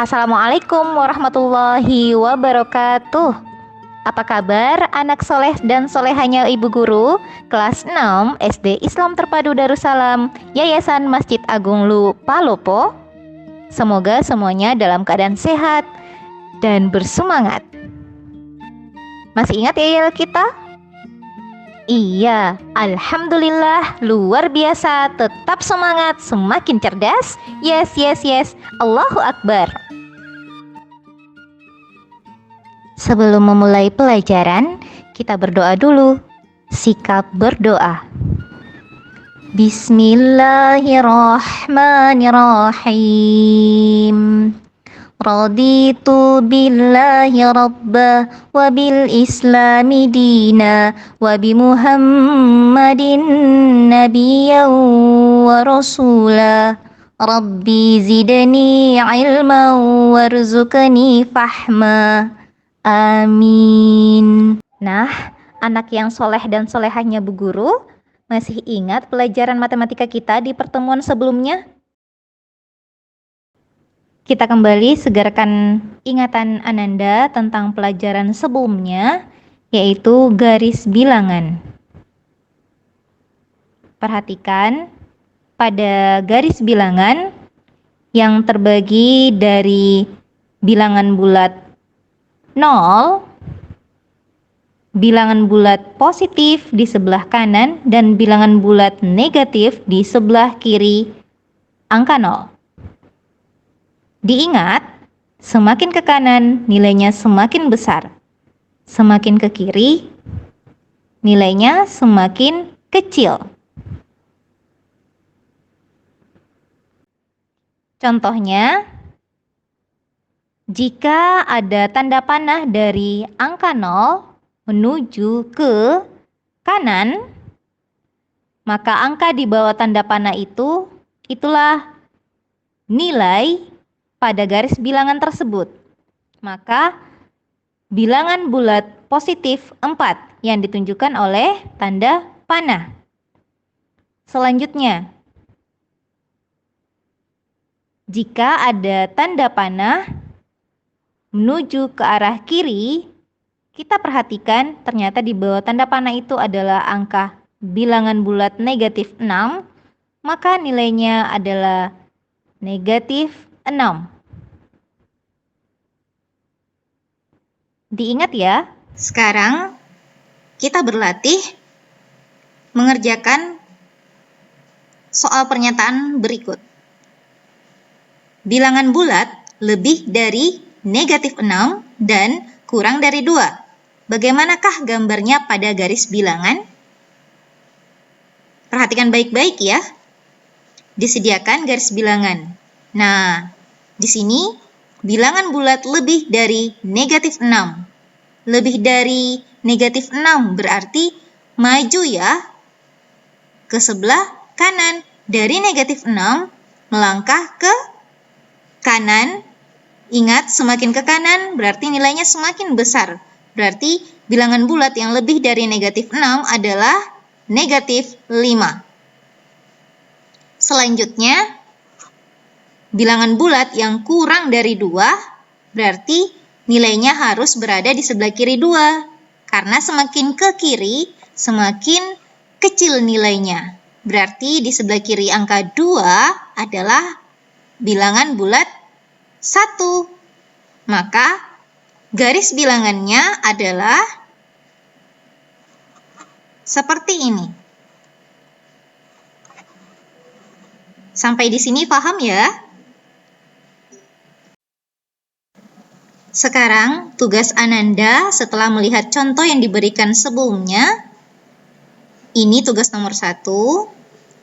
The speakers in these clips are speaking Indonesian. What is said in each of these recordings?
Assalamualaikum warahmatullahi wabarakatuh. Apa kabar anak soleh dan solehanya Ibu Guru kelas 6 SD Islam Terpadu Darussalam Yayasan Masjid Agung Lu Palopo? Semoga semuanya dalam keadaan sehat dan bersemangat. Masih ingat ya kita? Iya, alhamdulillah, luar biasa, tetap semangat, semakin cerdas. Yes, Allahu Akbar. Sebelum memulai pelajaran, kita berdoa dulu. Sikap berdoa. Bismillahirrahmanirrahim. Raditu billahi rabba wa bil islami dina wa bi muhammadin nabiyyan wa rasula. Rabbi zidni ilman warzuqni fahma. Amin. Nah, anak yang soleh dan solehahnya Bu Guru, masih ingat pelajaran matematika kita di pertemuan sebelumnya? Kita kembali segarkan ingatan Ananda tentang pelajaran sebelumnya, yaitu garis bilangan. Perhatikan, pada garis bilangan yang terbagi dari bilangan bulat 0, bilangan bulat positif di sebelah kanan, dan bilangan bulat negatif di sebelah kiri angka 0. Diingat, semakin ke kanan nilainya semakin besar, semakin ke kiri nilainya semakin kecil. Contohnya, jika ada tanda panah dari angka 0 menuju ke kanan, maka angka di bawah tanda panah itulah nilai pada garis bilangan tersebut. Maka bilangan bulat positif 4 yang ditunjukkan oleh tanda panah. Selanjutnya, jika ada tanda panah menuju ke arah kiri, kita perhatikan ternyata di bawah tanda panah itu adalah angka bilangan bulat negatif 6, maka nilainya adalah negatif 6. Diingat ya. Sekarang kita berlatih mengerjakan soal pernyataan berikut. Bilangan bulat lebih dari negatif 6 dan kurang dari 2. Bagaimanakah gambarnya pada garis bilangan? Perhatikan baik-baik ya. Disediakan garis bilangan. Nah, di sini bilangan bulat lebih dari negatif 6. Lebih dari negatif 6 berarti maju ya ke sebelah kanan. Dari negatif 6 melangkah ke kanan. Ingat, semakin ke kanan berarti nilainya semakin besar. Berarti bilangan bulat yang lebih dari negatif 6 adalah negatif 5. Selanjutnya, bilangan bulat yang kurang dari 2 berarti nilainya harus berada di sebelah kiri 2. Karena semakin ke kiri, semakin kecil nilainya. Berarti di sebelah kiri angka 2 adalah bilangan bulat 1. Maka garis bilangannya adalah seperti ini. Sampai di sini paham ya? Sekarang tugas Ananda setelah melihat contoh yang diberikan sebelumnya, ini tugas nomor 1,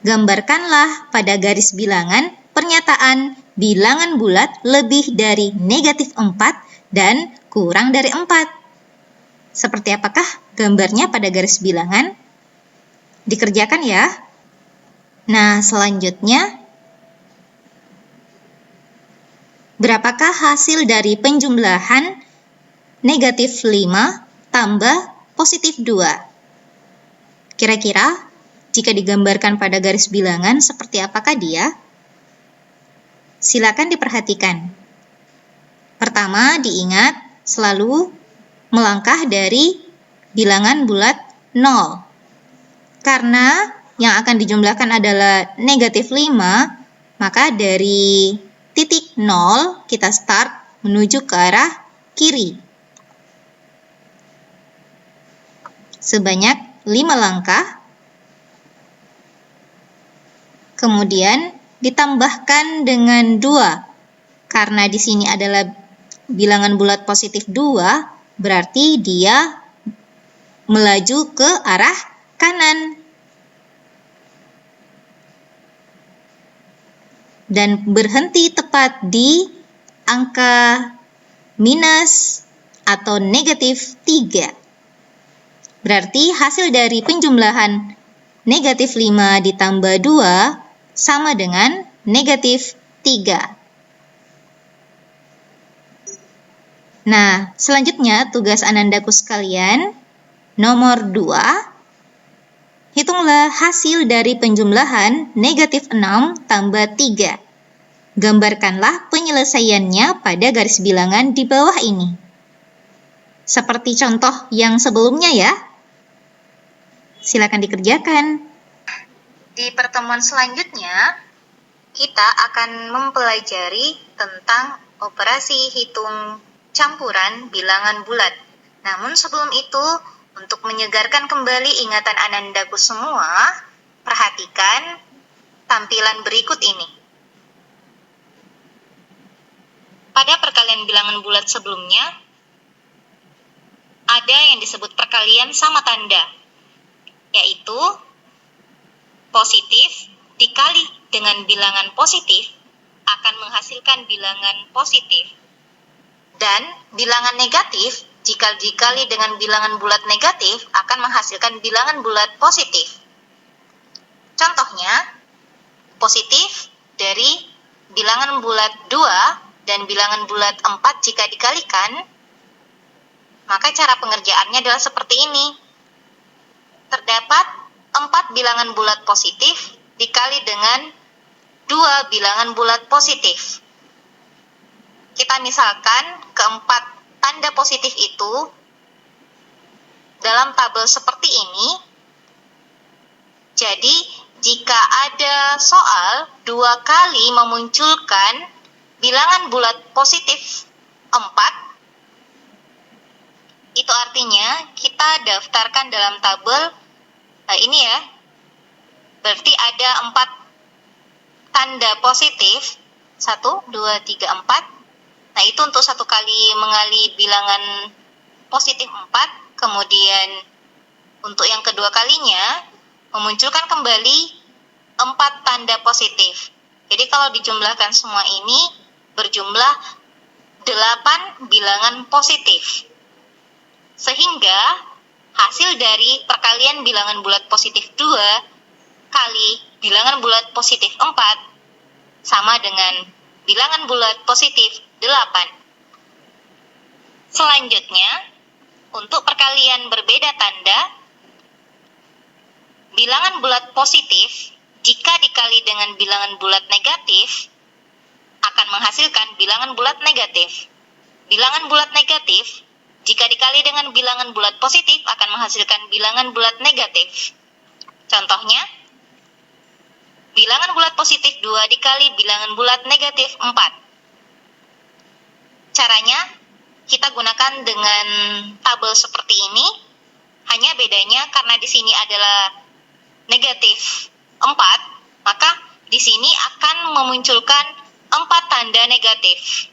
gambarkanlah pada garis bilangan pernyataan bilangan bulat lebih dari negatif 4 dan kurang dari 4. Seperti apakah gambarnya pada garis bilangan? Dikerjakan ya. Nah, selanjutnya, berapakah hasil dari penjumlahan negatif 5 tambah positif 2? Kira-kira jika digambarkan pada garis bilangan seperti apakah dia? Silakan diperhatikan. Pertama, diingat selalu melangkah dari bilangan bulat 0. Karena yang akan dijumlahkan adalah negatif 5, maka dari titik 0 kita start menuju ke arah kiri. Sebanyak 5 langkah. Kemudian ditambahkan dengan 2. Karena di sini adalah bilangan bulat positif 2, berarti dia melaju ke arah kanan. Dan berhenti tepat di angka minus atau negatif 3. Berarti hasil dari penjumlahan negatif 5 ditambah 2 sama dengan negatif 3. Nah, selanjutnya tugas Anandaku sekalian, nomor 2. Hitunglah hasil dari penjumlahan negatif 6 tambah 3. Gambarkanlah penyelesaiannya pada garis bilangan di bawah ini. Seperti contoh yang sebelumnya ya. Silakan dikerjakan. Di pertemuan selanjutnya, kita akan mempelajari tentang operasi hitung campuran bilangan bulat. Namun sebelum itu, untuk menyegarkan kembali ingatan Anandaku semua, perhatikan tampilan berikut ini. Pada perkalian bilangan bulat sebelumnya, ada yang disebut perkalian sama tanda, yaitu positif dikali dengan bilangan positif akan menghasilkan bilangan positif. Dan bilangan negatif jika dikali dengan bilangan bulat negatif akan menghasilkan bilangan bulat positif. Contohnya, positif dari bilangan bulat 2 dan bilangan bulat 4 jika dikalikan, maka cara pengerjaannya adalah seperti ini. Terdapat 4 bilangan bulat positif dikali dengan 2 bilangan bulat positif. Kita misalkan keempat tanda positif itu dalam tabel seperti ini. Jadi, jika ada soal 2 kali memunculkan bilangan bulat positif 4, itu artinya kita daftarkan dalam tabel ini ya. Berarti ada 4 tanda positif, 1, 2, 3, 4. Nah, itu untuk satu kali mengali bilangan positif 4, kemudian untuk yang kedua kalinya memunculkan kembali 4 tanda positif. Jadi kalau dijumlahkan semua ini berjumlah 8 bilangan positif. Sehingga hasil dari perkalian bilangan bulat positif 2 kali bilangan bulat positif 4 sama dengan bilangan bulat positif 8. Selanjutnya, untuk perkalian berbeda tanda, bilangan bulat positif jika dikali dengan bilangan bulat negatif akan menghasilkan bilangan bulat negatif. Bilangan bulat negatif jika dikali dengan bilangan bulat positif akan menghasilkan bilangan bulat negatif. Contohnya, bilangan bulat positif 2 dikali bilangan bulat negatif 4. Caranya, kita gunakan dengan tabel seperti ini, hanya bedanya karena di sini adalah negatif 4, maka di sini akan memunculkan 4 tanda negatif.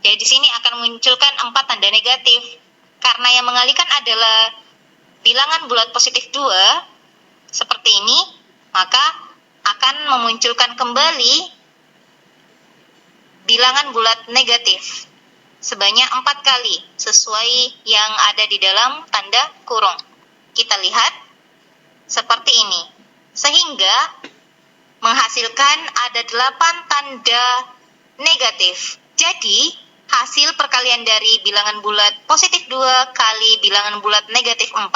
Jadi di sini akan memunculkan 4 tanda negatif. Karena yang mengalikan adalah bilangan bulat positif 2, seperti ini, maka akan memunculkan kembali bilangan bulat negatif sebanyak 4 kali, sesuai yang ada di dalam tanda kurung. Kita lihat seperti ini. Sehingga menghasilkan ada 8 tanda negatif. Jadi, hasil perkalian dari bilangan bulat positif 2 kali bilangan bulat negatif 4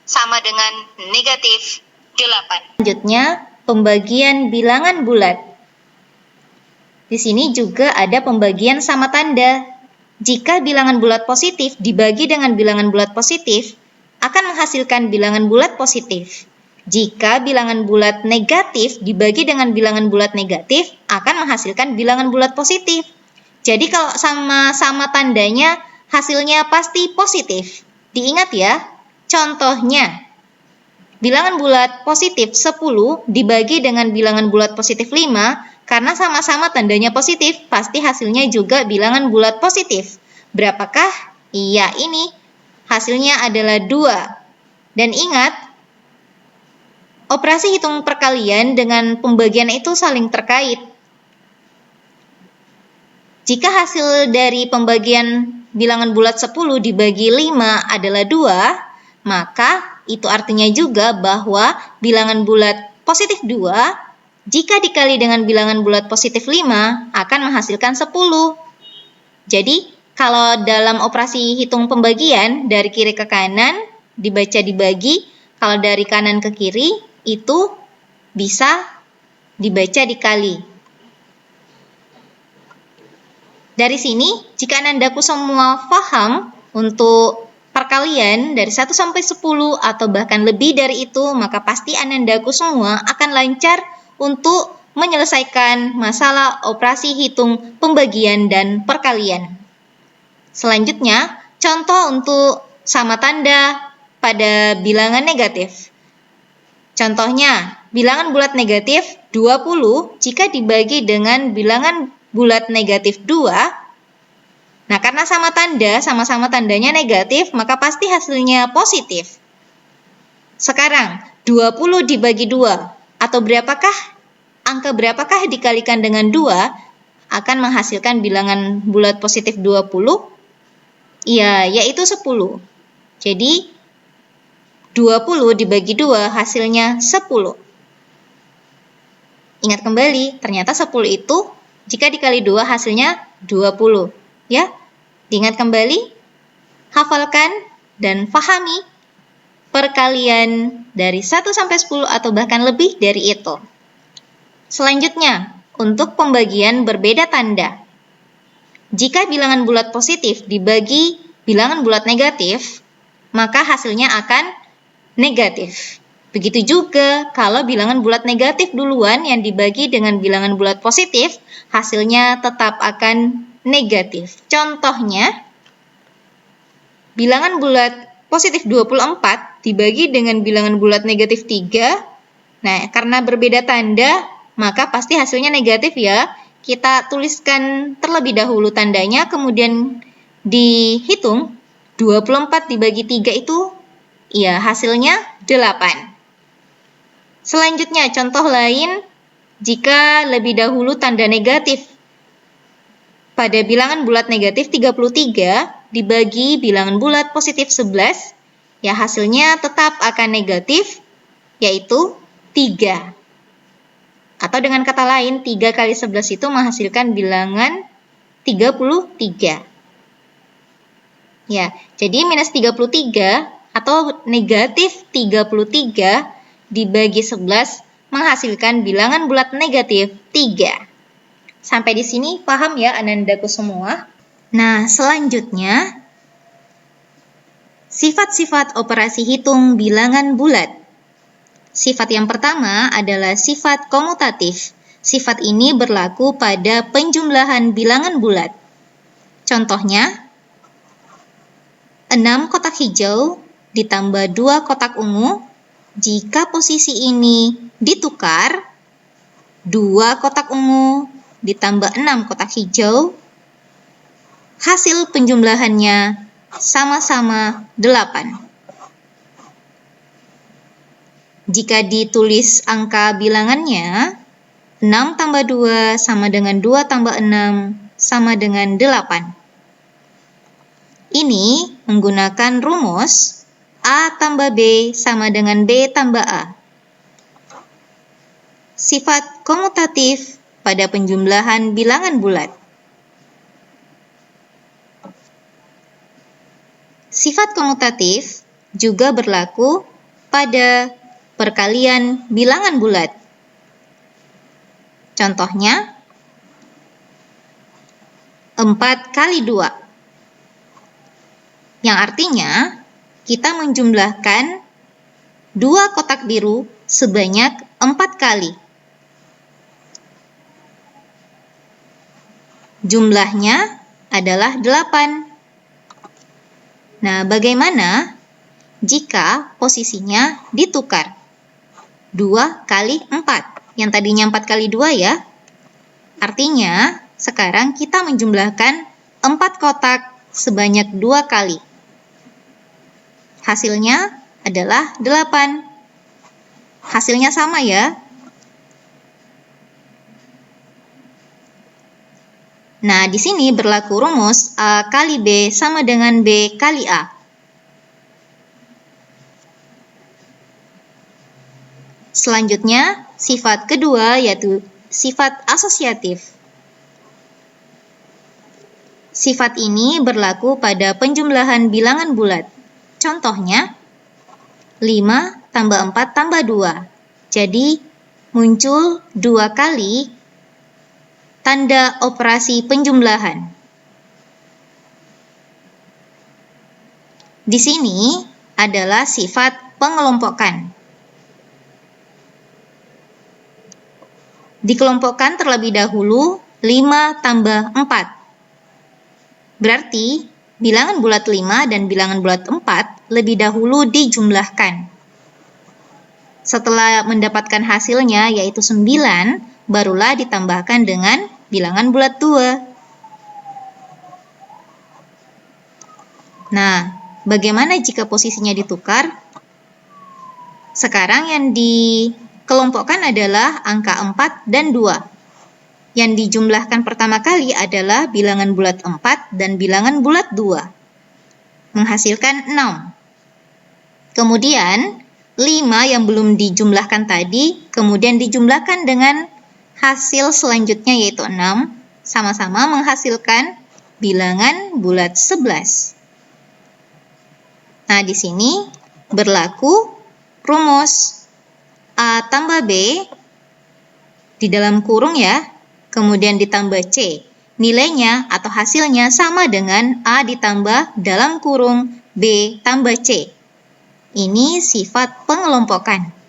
sama dengan negatif 8. Selanjutnya, pembagian bilangan bulat. Di sini juga ada pembagian sama tanda. Jika bilangan bulat positif dibagi dengan bilangan bulat positif, akan menghasilkan bilangan bulat positif. Jika bilangan bulat negatif dibagi dengan bilangan bulat negatif, akan menghasilkan bilangan bulat positif. Jadi kalau sama-sama tandanya, hasilnya pasti positif. Diingat ya, contohnya, bilangan bulat positif 10 dibagi dengan bilangan bulat positif 5, karena sama-sama tandanya positif, pasti hasilnya juga bilangan bulat positif. Berapakah? Iya, ini. Hasilnya adalah 2. Dan ingat, operasi hitung perkalian dengan pembagian itu saling terkait. Jika hasil dari pembagian bilangan bulat 10 dibagi 5 adalah 2, maka itu artinya juga bahwa bilangan bulat positif 2 jika dikali dengan bilangan bulat positif 5 akan menghasilkan 10. Jadi, kalau dalam operasi hitung pembagian dari kiri ke kanan dibaca dibagi, kalau dari kanan ke kiri itu bisa dibaca dikali. Dari sini, jika anandaku semua paham untuk perkalian dari 1 sampai 10 atau bahkan lebih dari itu, maka pasti anandaku semua akan lancar untuk menyelesaikan masalah operasi hitung pembagian dan perkalian. Selanjutnya, contoh untuk sama tanda pada bilangan negatif. Contohnya, bilangan bulat negatif 20 jika dibagi dengan bilangan bulat negatif 2. Nah, karena sama-sama tandanya negatif, maka pasti hasilnya positif. Sekarang, 20 dibagi 2. Atau angka berapakah dikalikan dengan 2 akan menghasilkan bilangan bulat positif 20? Iya, yaitu 10. Jadi, 20 dibagi 2 hasilnya 10. Ingat kembali, ternyata 10 itu jika dikali 2 hasilnya 20. Ya, diingat kembali, hafalkan dan pahami perkalian dari 1 sampai 10 atau bahkan lebih dari itu. Selanjutnya, untuk pembagian berbeda tanda. Jika bilangan bulat positif dibagi bilangan bulat negatif, maka hasilnya akan negatif. Begitu juga kalau bilangan bulat negatif duluan yang dibagi dengan bilangan bulat positif, hasilnya tetap akan negatif. Contohnya, bilangan bulat positif 24 dibagi dengan bilangan bulat negatif 3. Nah, karena berbeda tanda, maka pasti hasilnya negatif ya. Kita tuliskan terlebih dahulu tandanya, kemudian dihitung. 24 dibagi 3 itu, ya hasilnya 8. Selanjutnya, contoh lain, jika lebih dahulu tanda negatif. Pada bilangan bulat negatif 33 dibagi bilangan bulat positif 11, ya hasilnya tetap akan negatif, yaitu 3. Atau dengan kata lain, 3 kali 11 itu menghasilkan bilangan 33. Ya, jadi minus 33 atau negatif 33 dibagi 11 menghasilkan bilangan bulat negatif 3. Sampai di sini paham ya anandaku semua? Nah, selanjutnya sifat-sifat operasi hitung bilangan bulat. Sifat yang pertama adalah sifat komutatif. Sifat ini berlaku pada penjumlahan bilangan bulat. Contohnya, 6 kotak hijau ditambah 2 kotak ungu. Jika posisi ini ditukar, 2 kotak ungu ditambah 6 kotak hijau, hasil penjumlahannya sama-sama 8. Jika ditulis angka bilangannya, 6 tambah 2 sama dengan 2 tambah 6 sama dengan 8. Ini menggunakan rumus A tambah B sama dengan B tambah A. Sifat komutatif pada penjumlahan bilangan bulat. Sifat komutatif juga berlaku pada perkalian bilangan bulat. Contohnya, 4 kali 2. Yang artinya, kita menjumlahkan 2 kotak biru sebanyak 4 kali. Jumlahnya adalah 8. Nah, bagaimana jika posisinya ditukar? 2 kali 4. Yang tadinya 4 kali 2 ya. Artinya, sekarang kita menjumlahkan 4 kotak sebanyak 2 kali. Hasilnya adalah 8. Hasilnya sama ya. Nah, di sini berlaku rumus A kali B sama dengan B kali A. Selanjutnya, sifat kedua yaitu sifat asosiatif. Sifat ini berlaku pada penjumlahan bilangan bulat. Contohnya, 5 tambah 4 tambah 2. Jadi, muncul 2 kali tanda operasi penjumlahan. Di sini adalah sifat pengelompokan. Dikelompokkan terlebih dahulu 5 tambah 4. Berarti bilangan bulat 5 dan bilangan bulat 4 lebih dahulu dijumlahkan. Setelah mendapatkan hasilnya yaitu 9, barulah ditambahkan dengan bilangan bulat 2. Nah, bagaimana jika posisinya ditukar? Sekarang yang dikelompokkan adalah angka 4 dan 2. Yang dijumlahkan pertama kali adalah bilangan bulat 4 dan bilangan bulat 2. Menghasilkan 6. Kemudian, 5 yang belum dijumlahkan tadi, kemudian dijumlahkan dengan hasil selanjutnya yaitu 6, sama-sama menghasilkan bilangan bulat 11. Nah, di sini berlaku rumus A tambah B di dalam kurung ya, kemudian ditambah C. Nilainya atau hasilnya sama dengan A ditambah dalam kurung B tambah C. Ini sifat pengelompokan.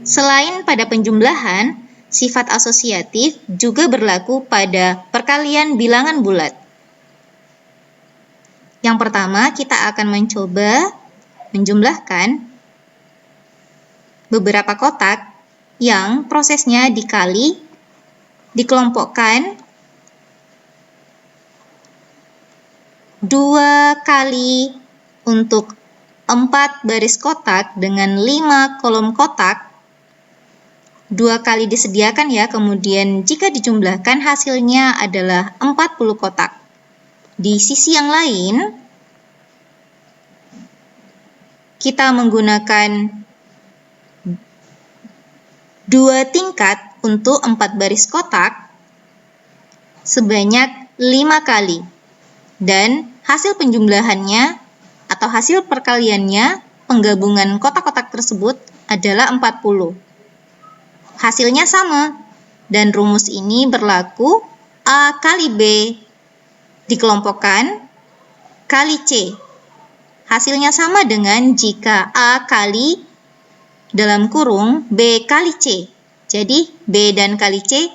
Selain pada penjumlahan, sifat asosiatif juga berlaku pada perkalian bilangan bulat. Yang pertama, kita akan mencoba menjumlahkan beberapa kotak yang prosesnya dikali, dikelompokkan 2 kali untuk 4 baris kotak dengan 5 kolom kotak. 2 kali disediakan ya, kemudian jika dijumlahkan hasilnya adalah 40 kotak. Di sisi yang lain, kita menggunakan 2 tingkat untuk 4 baris kotak sebanyak 5 kali. Dan hasil penjumlahannya atau hasil perkaliannya, penggabungan kotak-kotak tersebut adalah 40. Hasilnya sama, dan rumus ini berlaku A kali B dikelompokkan kali C. Hasilnya sama dengan jika A kali dalam kurung B kali C. Jadi B dan kali C,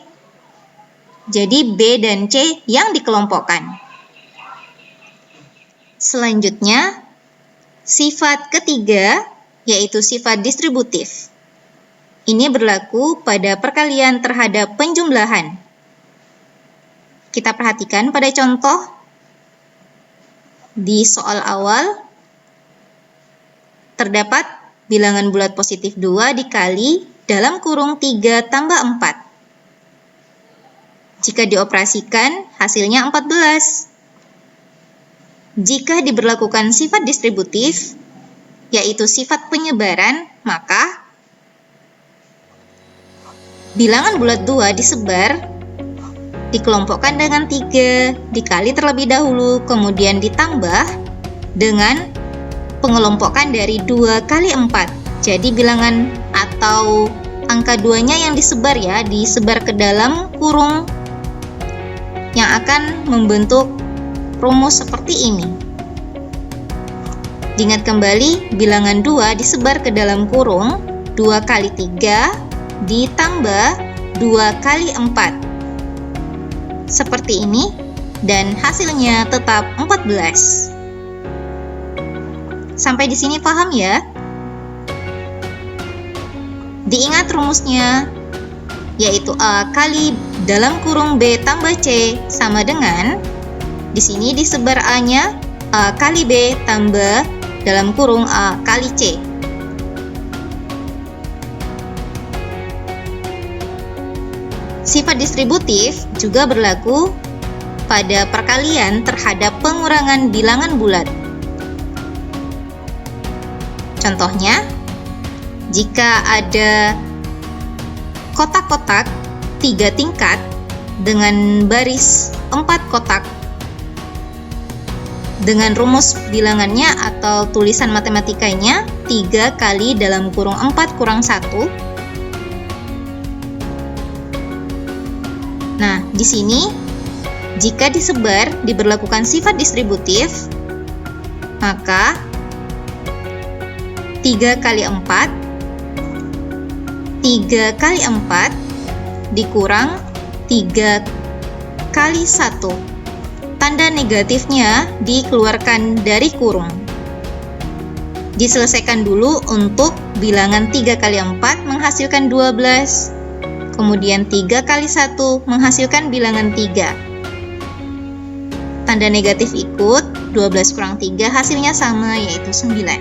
jadi B dan C yang dikelompokkan. Selanjutnya, sifat ketiga yaitu sifat distributif. Ini berlaku pada perkalian terhadap penjumlahan. Kita perhatikan pada contoh di soal awal, terdapat bilangan bulat positif 2 dikali dalam kurung 3 tambah 4. Jika dioperasikan, hasilnya 14. Jika diberlakukan sifat distributif, yaitu sifat penyebaran, maka bilangan bulat 2 disebar, dikelompokkan dengan 3, dikali terlebih dahulu, kemudian ditambah dengan pengelompokan dari 2 kali 4. Jadi bilangan atau angka 2-nya yang disebar ya, disebar ke dalam kurung yang akan membentuk rumus seperti ini. Diingat kembali, bilangan 2 disebar ke dalam kurung 2 kali 3 ditambah 2 kali 4. Seperti ini, dan hasilnya tetap 14. Sampai di sini paham ya? Diingat rumusnya, yaitu A kali dalam kurung B tambah C sama dengan, di sini disebar A-nya A kali B tambah dalam kurung A kali C. Sifat distributif juga berlaku pada perkalian terhadap pengurangan bilangan bulat. Contohnya, jika ada kotak-kotak 3 tingkat dengan baris 4 kotak, dengan rumus bilangannya atau tulisan matematikanya 3 kali dalam kurung 4 kurang 1. Nah, di sini jika disebar diberlakukan sifat distributif, maka 3 kali 4 dikurang 3 kali 1. Tanda negatifnya dikeluarkan dari kurung. Diselesaikan dulu untuk bilangan 3 kali 4 menghasilkan 12. Kemudian 3 kali 1 menghasilkan bilangan 3. Tanda negatif ikut, 12 kurang 3 hasilnya sama, yaitu 9.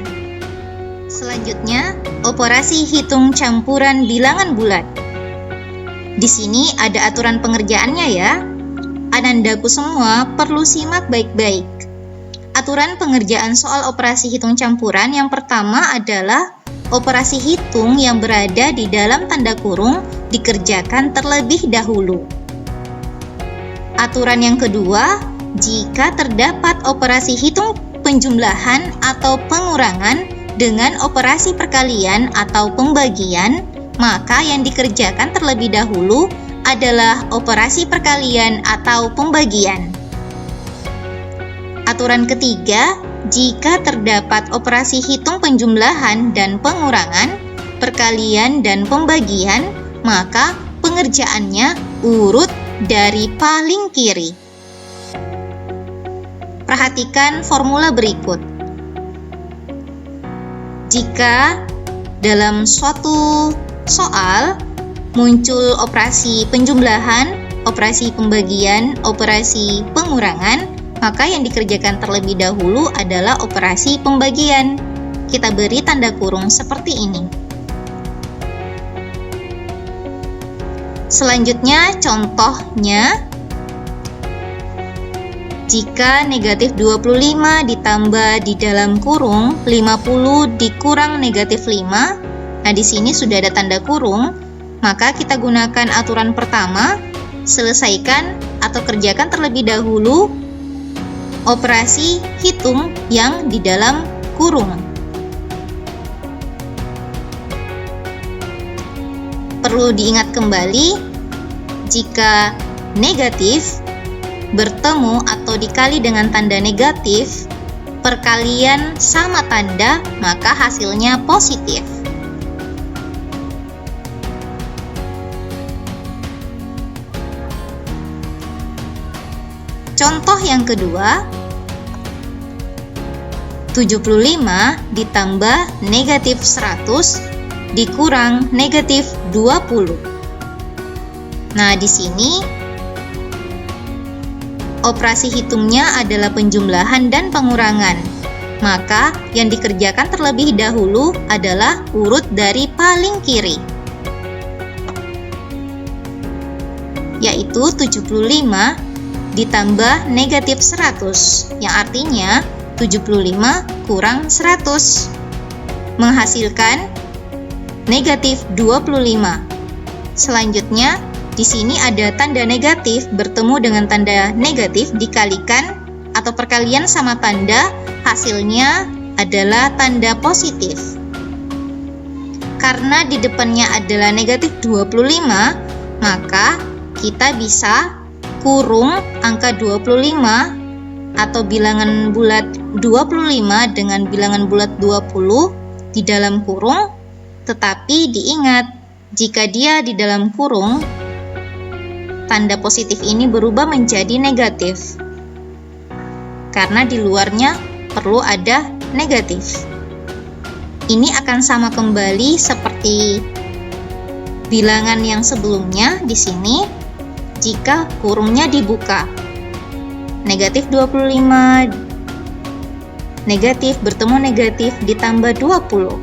Selanjutnya, operasi hitung campuran bilangan bulat. Di sini ada aturan pengerjaannya ya. Anandaku semua perlu simak baik-baik. Aturan pengerjaan soal operasi hitung campuran yang pertama adalah operasi hitung yang berada di dalam tanda kurung dikerjakan terlebih dahulu. Aturan yang kedua, jika terdapat operasi hitung penjumlahan atau pengurangan dengan operasi perkalian atau pembagian, maka yang dikerjakan terlebih dahulu adalah operasi perkalian atau pembagian. Aturan ketiga, jika terdapat operasi hitung penjumlahan dan pengurangan, perkalian dan pembagian, maka pengerjaannya urut dari paling kiri. Perhatikan formula berikut. Jika dalam suatu soal muncul operasi penjumlahan, operasi pembagian, operasi pengurangan, maka yang dikerjakan terlebih dahulu adalah operasi pembagian. Kita beri tanda kurung seperti ini. Selanjutnya contohnya, jika negatif 25 ditambah di dalam kurung 50 dikurang negatif 5, nah di sini sudah ada tanda kurung, maka kita gunakan aturan pertama, selesaikan atau kerjakan terlebih dahulu operasi hitung yang di dalam kurung. Perlu diingat kembali, jika negatif bertemu atau dikali dengan tanda negatif, perkalian sama tanda, maka hasilnya positif. Contoh yang kedua, 75 ditambah negatif 100 dikurang negatif 20. Nah, di sini operasi hitungnya adalah penjumlahan dan pengurangan. Maka yang dikerjakan terlebih dahulu adalah urut dari paling kiri, yaitu 75 ditambah negatif 100, yang artinya 75 kurang 100, menghasilkan negatif 25. Selanjutnya, di sini ada tanda negatif bertemu dengan tanda negatif dikalikan atau perkalian sama tanda, hasilnya adalah tanda positif. Karena di depannya adalah negatif 25, maka kita bisa kurung angka 25 atau bilangan bulat 25 dengan bilangan bulat 20 di dalam kurung, tetapi diingat jika dia di dalam kurung, tanda positif ini berubah menjadi negatif karena di luarnya perlu ada negatif. Ini akan sama kembali seperti bilangan yang sebelumnya di sini jika kurungnya dibuka. Negatif 25, negatif bertemu negatif ditambah 20.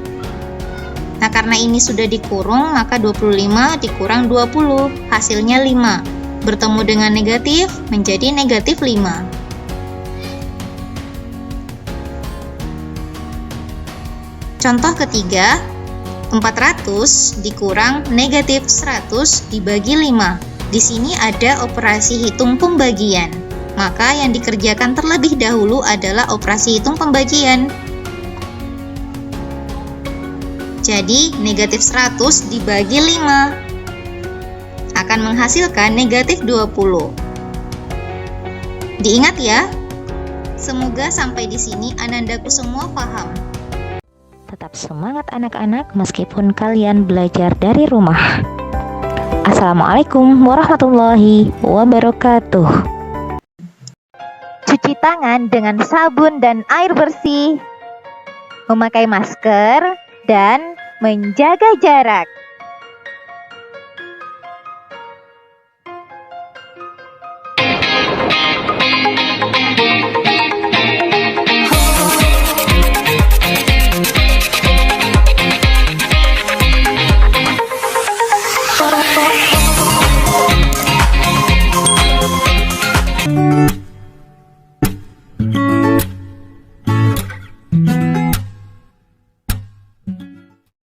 Nah, karena ini sudah dikurung, maka 25 dikurang 20, hasilnya 5. Bertemu dengan negatif menjadi negatif 5. Contoh ketiga, 400 dikurang negatif 100 dibagi 5. Di sini ada operasi hitung pembagian. Maka yang dikerjakan terlebih dahulu adalah operasi hitung pembagian. Jadi, negatif 100 dibagi 5 akan menghasilkan negatif 20. Diingat ya. Semoga sampai di sini anandaku semua paham. Tetap semangat anak-anak meskipun kalian belajar dari rumah. Assalamualaikum warahmatullahi wabarakatuh. Cuci tangan dengan sabun dan air bersih, memakai masker, dan menjaga jarak.